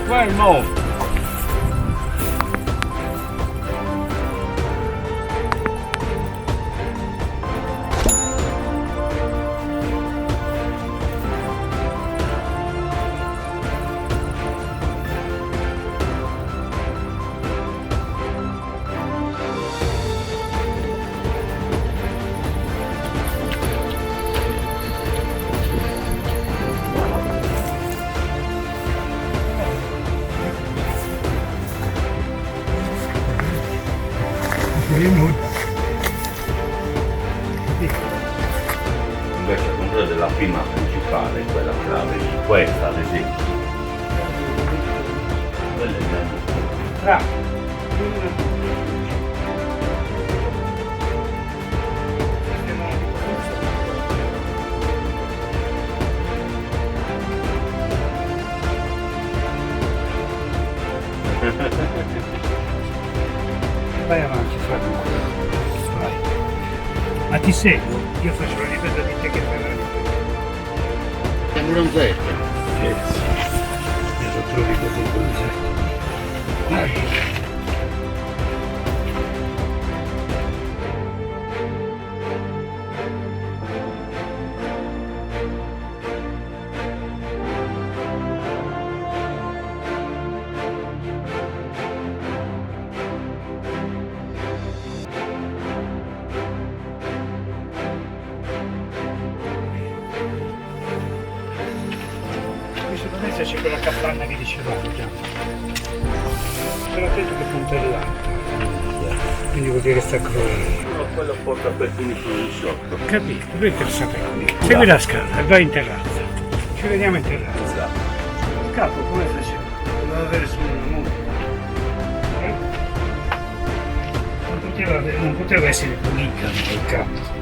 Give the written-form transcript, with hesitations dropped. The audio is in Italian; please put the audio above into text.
Fermo! Invece quella della prima principale, quella clave, questa ad esempio. Quella è grande. Vai avanti, Fabio. Vai. Ma ti seguo? Io faccio la ripresa di te che fai la ripresa. È un bronzetto. Io lo trovi così il bronzetto. Vai. C'è quella capanna che dicevamo già, però attento che punta è l'alto, quindi vuol dire che sta crollando. Quello porta per finire in sotto. Capito, tu è interessato a qui. Segui la scala e vai in terrazza, ci vediamo in terrazza. Il capo come faceva? Doveva avere solo una moto, non poteva essere pulita il capo.